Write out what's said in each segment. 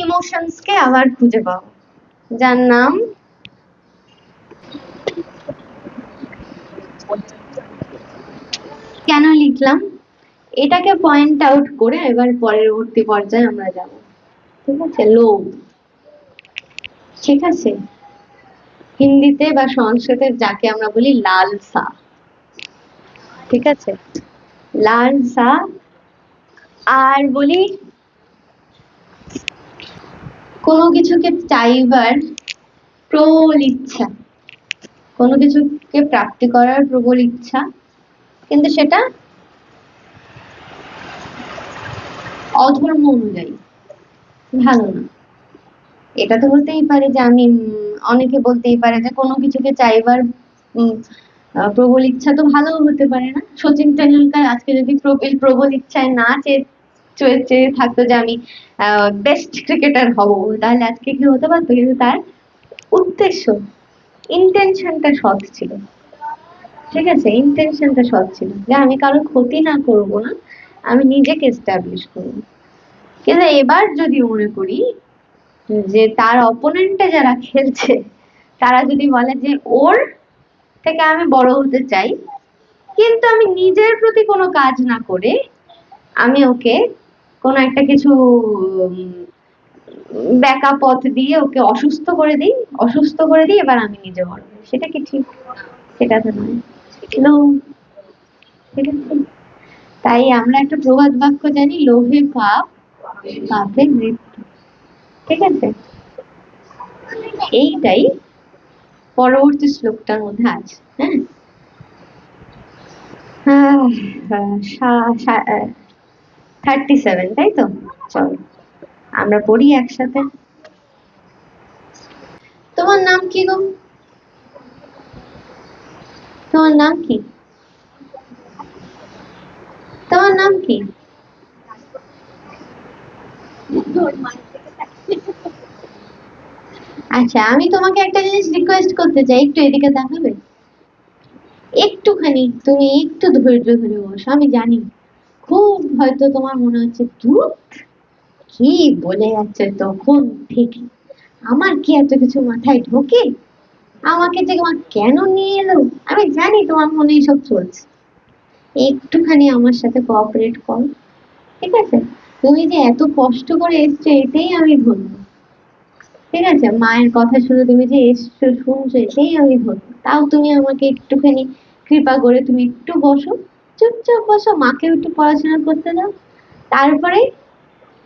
Emotions কে আবার খুঁজে পাবো, যার নাম কেন লিখলাম এটাকে পয়েন্ট আউট করে এবার পরবর্তী পর্যায়ে আমরা যাব। ঠিক আছে, লোভ। ঠিক আছে, হিন্দিতে বা সংস্কৃতে যাকে আমরা বলি লালসা। ঠিক আছে, লালসা। আর বলি কোনো কিছুকে চাইবার প্রবল ইচ্ছা, কোনো কিছুকে প্রাপ্তি করার প্রবল ইচ্ছা, কিন্তু সেটা অধর্ম অনুযায়ী, ভালো না। এটা তো বলতেই পারে যে আমি অনেকে বলতেই পারে যে কোনো কিছুকে চাইবার প্রবল ইচ্ছা তো ভালো হতে পারে না। সচিন টেন্ডুলকার আজকে যদি প্রবল ইচ্ছায় না চেয়ে থাকতো যে আমি বেস্ট ক্রিকেটার হব, তাহলে আজকে কি হতে পারতো? কিন্তু তার উদ্দেশ্য, ইন্টেনশনটা সৎ ছিল। ঠিক আছে, ইন্টেনশনটা সৎ ছিল যে আমি কারোর ক্ষতি না করব না, আমি নিজেকে এস্টাবলিশ করব। কিন্তু এবার যদি মনে করি যে তার অপোনেন্টে যারা খেলছে তারা যদি বলে যে ওর থেকে আমি বড় হতে চাই, কিন্তু আমি নিজের প্রতি কোনো কাজ না করে আমি ওকে কোনো একটা কিছু ব্যাকা পথ দিয়ে ওকে অসুস্থ করে দিই, এবার আমি নিজে বড় হই, সেটা কি ঠিক? সেটা তো নয়। No, ঠিক আছে। তাই আমরা একটা প্রবাদ বাক্য জানি, লোভে পাপ, পাপে মৃত্যু। ঠিক আছে, এইটাই পরবর্তী শ্লোকটার মধ্যে আছে। হ্যাঁ, 37, তাই তো? চলো আমরা পড়ি একসাথে। তোমার নাম কি গো? তোমার নাম কি? তোমার নাম কি? আচ্ছা, আমি তোমাকে একটা জিনিস রিকোয়েস্ট করতে চাই, একটু এদিকে তাকাবে? একটুখানি তুমি একটু ধৈর্য ধরে বসো। আমি জানি খুব হয়তো তোমার মনে হচ্ছে ধুৎ, কি বলে যাচ্ছে তখন থেকে, আমার কি এত কিছু মাথায় ঢোকে, আমাকে যে মা কেন নিয়ে এলো, আমি জানি তোমার মনে এসব চলছে। একটুখানি আমার সাথে কোঅপারেট করো। ঠিক আছে, তুমি যে এত কষ্ট করে এসছো এতেই আমি ধন্য। ঠিক আছে, মায়ের কথা শুনে তুমি যে এসছো শুনছো এতেই আমি ধন্য। তাও তুমি আমাকে একটুখানি কৃপা করে তুমি একটু বসো, চুপচাপ বসো, মাকে একটু পড়াশোনা করতে দাও। তারপরে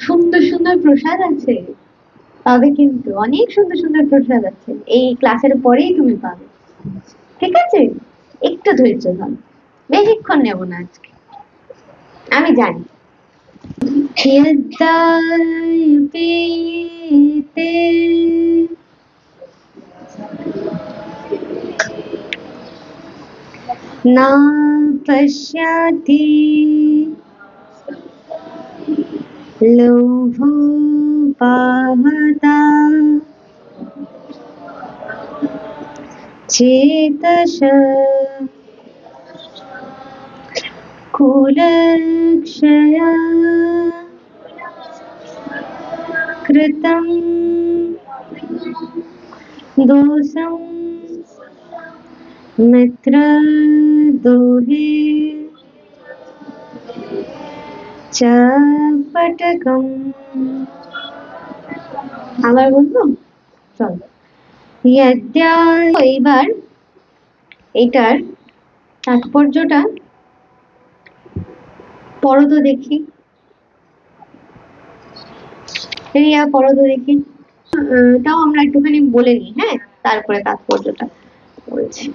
সুন্দর সুন্দর প্রসাদ আছে, পাবে, কিন্তু অনেক সুন্দর সুন্দর প্রসাদ আছে, এই ক্লাসের পরেই তুমি পাবে। ঠিক আছে, একটু ধৈর্য ধরো, বেশিক্ষণ নেব না আজকে, আমি জানি। यद्दायिते न पश्यति लोभोपाहता चेतस कुलक्षया कृतं दोषं मित्रद्रोहे च पटकम्। আবার বলবো? চলো। এবার এটার তাৎপর্যটা পড়ো তো দেখি, রিয়া পড়ো তো দেখি। তাও আমরা একটুখানি বলে নিই, হ্যাঁ, তারপরে তাৎপর্যটা বলছি।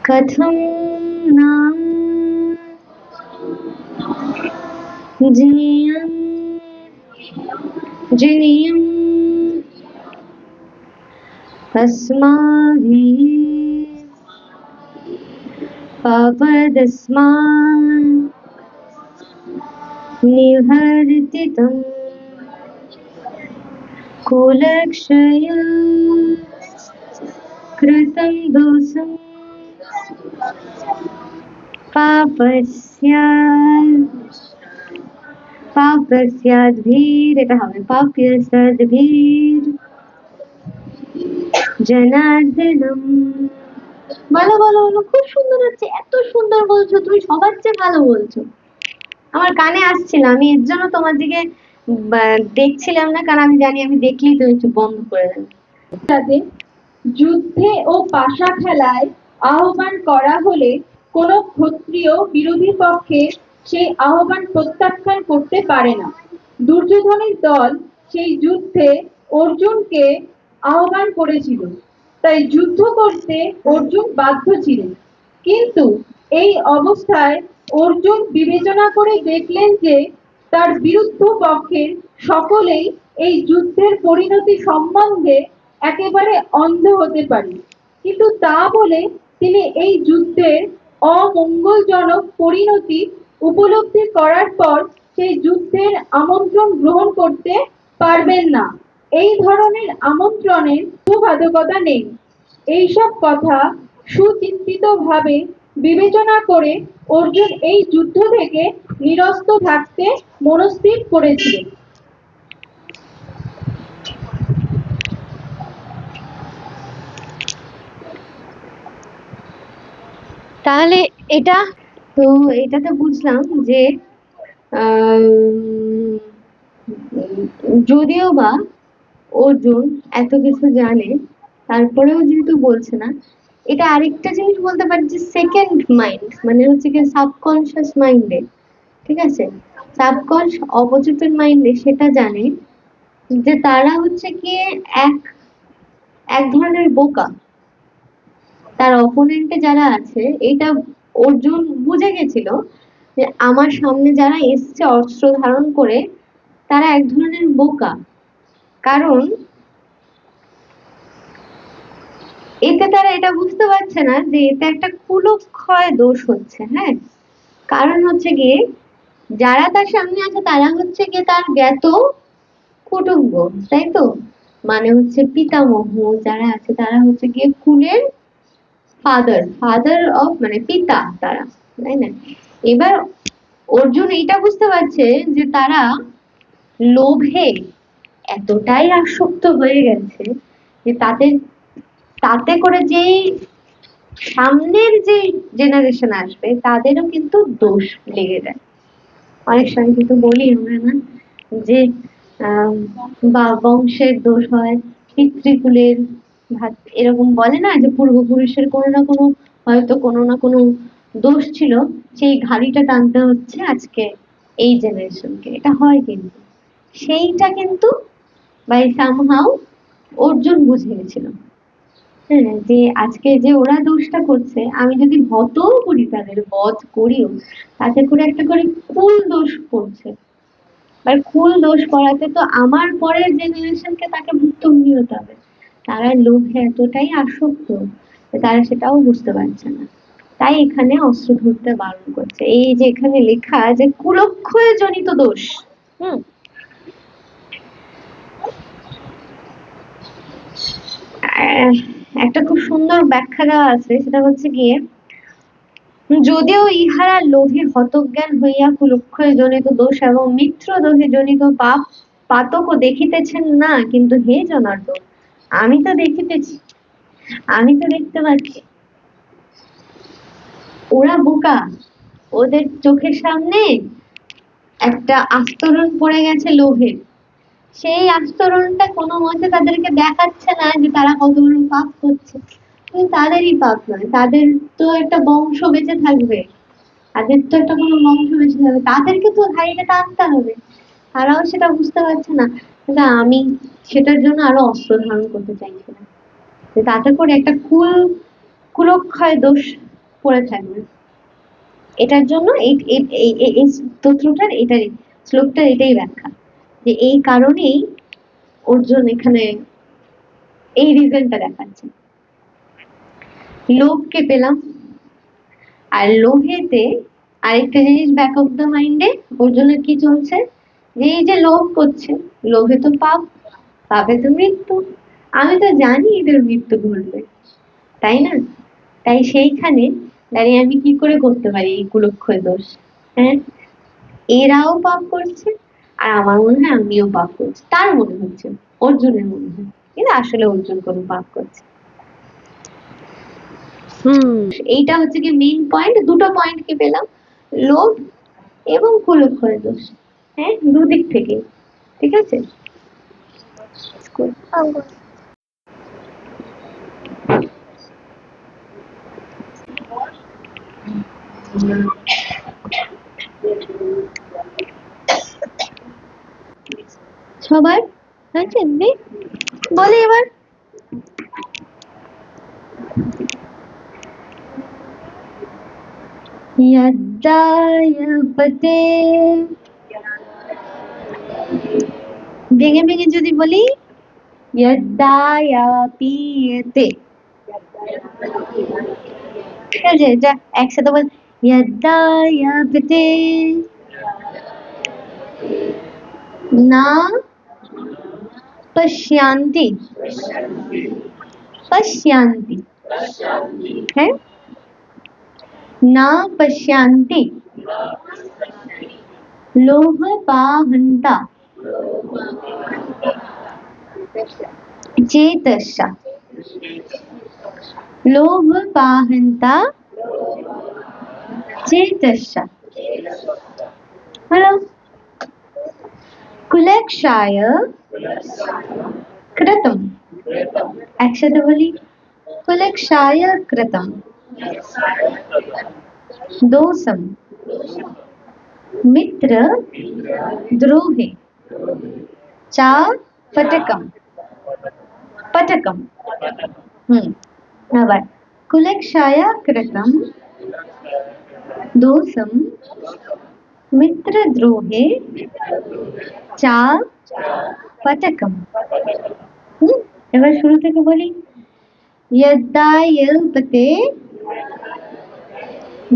কথম নাম জিনিয়ম জিনিয়ম अस्माभिः पापदस्मान् निवर्तितम् कुलक्षया कृतं दोषं पापस्य পাপস্যাদ্ভির, এটা হবে পাপস্যাদ্ভির জনার্দনম। বলো বলো বলো, খুব সুন্দর হচ্ছে, এত সুন্দর বলছো তুমি, সবার চেয়ে ভালো বলছো। আমার কানে আসছিল, আমি এর জন্য তোমার দিকে দেখছিলাম না, কারণ আমি জানি আমি দেখলেই তুমি একটু বন্ধ করে দেবে। যাতে যুদ্ধে ও পাশা খেলায় আহ্বান করা হলে কোন ক্ষত্রিয় বিরোধী পক্ষে সেই আহ্বান প্রত্যাখ্যান করতে পারে না। দুর্যোধনের দল সেই যুদ্ধে অর্জুনকে আহ্বান করেছিল, তাই যুদ্ধ করতে অর্জুন বাধ্য ছিলেন। কিন্তু এই অবস্থায় অর্জুন বিবেচনা করে দেখলেন যে তার বিরুদ্ধ পক্ষের সকলেই এই যুদ্ধের পরিণতি সম্বন্ধে একেবারে অন্ধ হতে পারে, কিন্তু তা বলে তিনি এই যুদ্ধের অমঙ্গলজনক পরিণতি উপলব্ধি করার পর সেই যুদ্ধের আমন্ত্রণ গ্রহণ করতে পারবেন না। এই ধরনের আমন্ত্রণের বাধ্যবাধকতা নেই। এইসব কথা সুচিন্তিতভাবে বিবেচনা করে অর্জুন এই যুদ্ধ থেকে নিরস্ত থাকতে মনস্থির করেছিলেন। তাহলে এটা তো, এটাতে বুঝলাম যে যদিও বা অর্জুন এত কিছু জানে, তারপরেও যেহেতু বলছে না, এটা আরেকটা জিনিস বলতে পারি যে সেকেন্ড মাইন্ড, মানে হচ্ছে কি সাবকনশিয়াস মাইন্ডে, ঠিক আছে, সাবকনশ অপচেতন মাইন্ডে সেটা জানে যে তারা হচ্ছে কি এক এক ধরনের বোকা। তার অপোনেন্টে যারা আছে, এটা অর্জুন বুঝে গেছিল যে আমার সামনে যারা এসছে অস্ত্র ধারণ করে, তারা এক ধরনের বোকা। কারণ এতে তারা এটা বুঝতে পারছে না যে এটা একটা কুলক্ষয় দোষ হচ্ছে। হ্যাঁ, কারণ হচ্ছে গিয়ে যারা তার সামনে আছে তারা হচ্ছে গিয়ে তার জ্ঞাত কুটুম্ব, তাই তো, মানে হচ্ছে পিতামহ যারা আছে তারা হচ্ছে গিয়ে কুলের ফাদার, ফাদার অফ মানে পিতা তারা, তাই না। এবার অর্জুন এইটা বুঝতে পারছে যে তারা লোভে এতটাই আসক্ত হয়ে গেছে যে তাদের, তাতে করে যেই সামনের যে জেনারেশন আসবে তাদেরও কিন্তু দোষ লেগে যায়। অনেক সময় কিন্তু বলি আমরা না যে বা বংশের দোষ হয়, পিতৃকুলের এরকম বলে না যে পূর্বপুরুষের কোনো না কোনো, হয়তো কোনো না কোনো দোষ ছিল, সেই ঘাড়িটা টানতে হচ্ছে আজকে এই জেনারেশনকে, এটা হয় কিন্তু। সেইটা কিন্তু বাই সামহাউ অর্জুন বুঝে গেছিল। হ্যাঁ, যে আজকে যে ওরা দোষটা করছে, আমি যদি হতও করি, তাদের বধ করিও, তাতে করে একটা করে কুল দোষ করছে, এবার কুল দোষ করাতে তো আমার পরের জেনারেশনকে তাকে ভুক্তভোগী হতে হবে। তারা লোভে এতটাই আসক্ত যে তারা সেটাও বুঝতে পারছে না, তাই এখানে অস্ত্র ধরতে বারণ করছে। এই যে এখানে লেখা যে কুলক্ষয় জনিত দোষ। হুম, একটা খুব সুন্দর ব্যাখ্যা দেওয়া আছে, সেটা হচ্ছে গিয়ে যদিও ইহারা লোভে হতজ্ঞান হইয়া কুলক্ষয় জনিত দোষ এবং মিত্র দোষে জনিত পাপ পাতকও দেখিতেছেন না, কিন্তু হে জনার্দন, আমি তো দেখিতেছি, আমি তো দেখতে পাচ্ছি ওরা বোকা, ওদের চোখের সামনে একটা আস্তরণ পড়ে গেছে লোভের, সেই আস্তরণটা কোনো মতে তাদেরকে দেখাচ্ছে না যে তারা কত বড় পাপ করছে। কিন্তু তাদেরই পাপ নয়, তাদের তো একটা বংশ বেঁচে থাকবে, তাদের তো একটা কোনো বংশ বেঁচে থাকবে, তাদেরকে তো হারিয়ে টানতে হবে। তারাও সেটা বুঝতে পারছে না, কিন্তু আমি সেটার জন্য আরো অস্ত্র ধারণ করতে চাইছি না, তাতে করে একটা কুলক্ষয় দোষ পড়ে থাকবে। এটার জন্য এই স্তোত্রটার এটাই, শ্লোকটার এটাই ব্যাখ্যা, যে এই কারণেই অর্জুন এখানে এই রিজনটা দেখাচ্ছে। লোভকে পেলাম, আর লোভেতে আরেকটা জিনিস ব্যাক অফ দ্য মাইন্ডে অর্জুনের কি চলছে, যে এই যে লোভ করছে, লোভে তো পাপ, পাপে তো মৃত্যু, আমি তো জানি এদের মৃত্যু ঘটবে, তাই না। তাই সেইখানে আমি কি করে করতে পারি এই কুলক্ষয় দোষ। হ্যাঁ, এরাও পাপ করছে, আর আমার মনে হয় আমিও পাপ করছি, তার মনে হচ্ছে, অর্জুনের মনে হয়, কিন্তু আসলে অর্জুন কোনো পাপ করছে। এইটা হচ্ছে কি মেইন পয়েন্ট, দুটো পয়েন্ট কি পেলাম, লোভ এবং কুলক্ষয় দোষ, হ্যাঁ দুদিক থেকে, ঠিক আছে। সবার হয়েছে, বলে এবার यद्दायपते, ভেঙে ভেঙে যদি বলি यद्दायापीयते, ঠিক আছে, যা একসাথে বল, यद्दायापते না पश्यन्ति, पश्यन्ति, है ना पश्यन्ति, लोभपाहन्ता चेतसा, लोभपाहन्ता चेतसा, हेलो, कुलक्षाय कृतम, একসাথে বলি कुलक्षाय कृतम दोषम मित्र द्रोहे चा पटकम, पटकम, আবার कुलक्षाय कृतम दोषम मित्रद्रोहे चा पटकम। এবার শুরু থেকে বলি, यद्दा यल्पते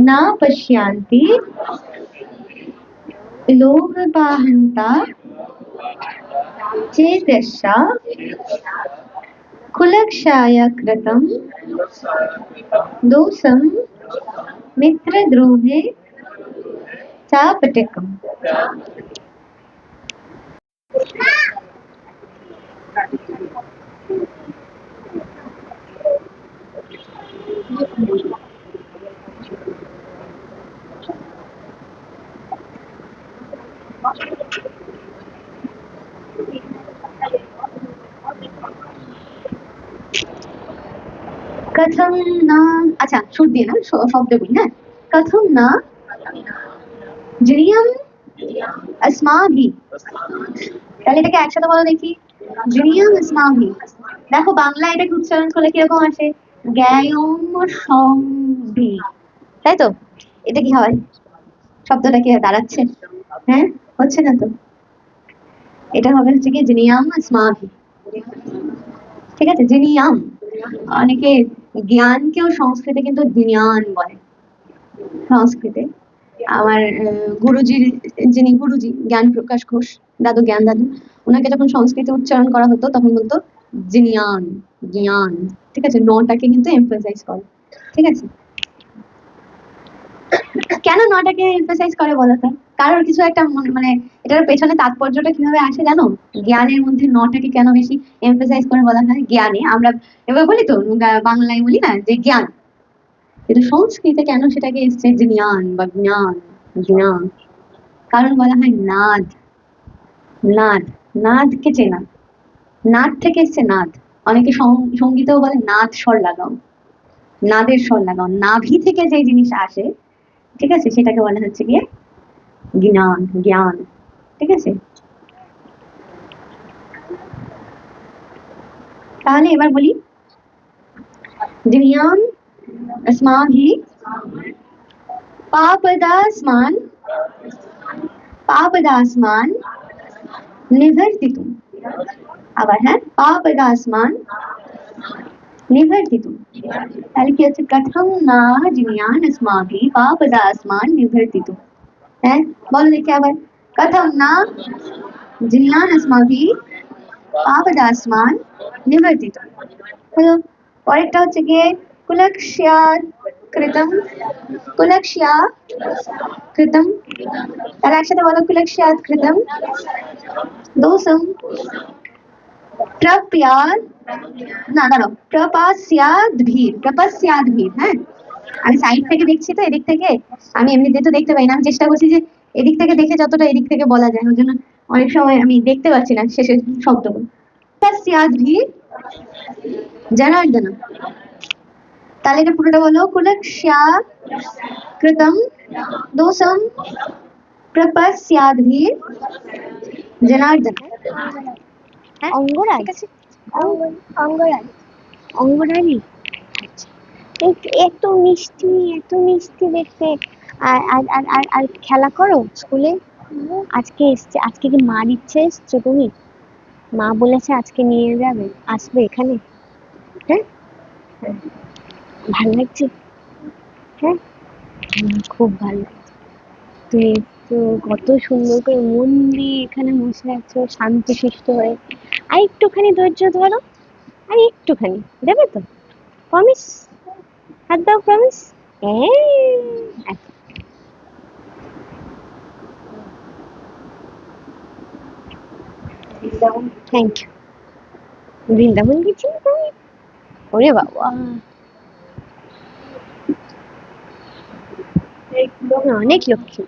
न पश्यन्ति लोभपाहन्ता चेतसा कुलक्षाय कृतं दोषं मित्रद्रोहे चापटकम्। कथम ना, अच्छा सुर दिए ना, शब्द बोली ना, कथम ना ज्ञेयम अस्माभिः, তাহলে এটাকে একসাথে বলো দেখি, ज्ञेयम अस्माभिः। দেখো বাংলা এটাকে উচ্চারণ করলে কিরকম আসে, জ্ঞেয়ম সম্ভি, তাই তো, এটা কি হয়, শব্দটা কি দাঁড়াচ্ছে, হ্যাঁ হচ্ছে না তো, এটা হবে হচ্ছে কি ज्ञेयम अस्माभिः, ঠিক আছে, ज्ञेयम, অনেকে জ্ঞানকেও সংস্কৃতে কিন্তু জ্ঞান বলে, সংস্কৃতে আমার গুরুজির, যিনি গুরুজি জ্ঞান প্রকাশ ঘোষ দাদু, জ্ঞান দাদু, ওনাকে যখন সংস্কৃতে উচ্চারণ করা হতো তখন বলতো জ্ঞান, জ্ঞান, ঠিক আছে, নটাকে কিন্তু এমফাসাইজ করে, ঠিক আছে। কেন নটাকে এমফাসাইজ করে বলো তো, কারোর কিছু একটা মানে এটার পেছনে তাৎপর্যটা কিভাবে আসে জানো, জ্ঞানের মধ্যে নটাকে কেন বেশি এমফাসাইজ করে বলা হয়, জ্ঞানে আমরা এবার বলি তো বাংলায় বলি না যে জ্ঞান, কিন্তু সংস্কৃতে কেন সেটাকে এসছে জ্ঞান বা জ্ঞান, জ্ঞান, কারণ বলা হয় নাদ, নাদ, নাদকে চেনা, নাদ থেকে এসছে নাদ, অনেকে সঙ্গীতেও বলে নাদ স্বর লাগাও, নাদের স্বর লাগাও, নাভি থেকে যে জিনিস আসে, ঠিক আছে, সেটাকে বলা হচ্ছে গিয়ে জ্ঞান, জ্ঞান, ঠিক আছে। তাহলে এবার বলি, জ্ঞান अस्माभिः पापदास्मान्, पापदास्मान् निवर्तितुं, আবার হ্যাঁ, पापदास्मान् निवर्तितुं, তাহলে কি হচ্ছে, কথম না জ্ঞান अस्माभिः पापदास्मान् निवर्तितुं, হ্যাঁ বলো দেখি আবার, কথম না জ্ঞান अस्माभिः पापदास्मान् निवर्तितुं, হলো। পরেরটা হচ্ছে গিয়ে কুলক্ষ্যাত कृतं कुलक्ष्या कृतं তাহলে একসাথে বলো কুলক্ষ্যাত कृतं दोषं प्रप्यार না দাঁড়াও প্রপস্যাদ্ভির হ্যাঁ আমি সাইড থেকে দেখছি তো এদিক থেকে আমি এমনিতে তো দেখতে পাই না আমি চেষ্টা করছি যে এদিক থেকে দেখে যতটা এদিক থেকে বলা যায় ওই জন্য অনেক সময় আমি দেখতে পাচ্ছি না শেষের শব্দগুলো প্রপস্যাদ্ভির জনার্দন তাহলে এটা পুরোটা বলো কুলক্ষ্যা कृतं दोषं प्रपस्याद्भिर जनार्दन হ্যাঁ অঙ্গরাজ ঠিক আছে অঙ্গরাজ অঙ্গরাজি। আচ্ছা, এত মিষ্টি এত মিষ্টি দেখতে। আর আর আর আর আর খেলা করো স্কুলে? আজকে এসছে, আজকে কি মার ইচ্ছে এসছো তুমি? মা বলেছে আজকে নিয়ে যাবে, আসবে এখানে? হ্যাঁ, ভালো লাগছে? হ্যাঁ, খুব ভালো লাগছে। তুমি তো কত সুন্দর করে মন দিয়ে এখানে বসে আছো শান্তশিষ্ট হয়ে। আর একটুখানি ধৈর্য ধরো, আর একটুখানি, দেবে তো? প্রমিস? হাত দাও, প্রমিস। হ্যাঁ, থ্যাংক ইউ। বৃন্দাবন গেছিলে তুমি? ওরে বাবা, অনেক লক্ষ্মী।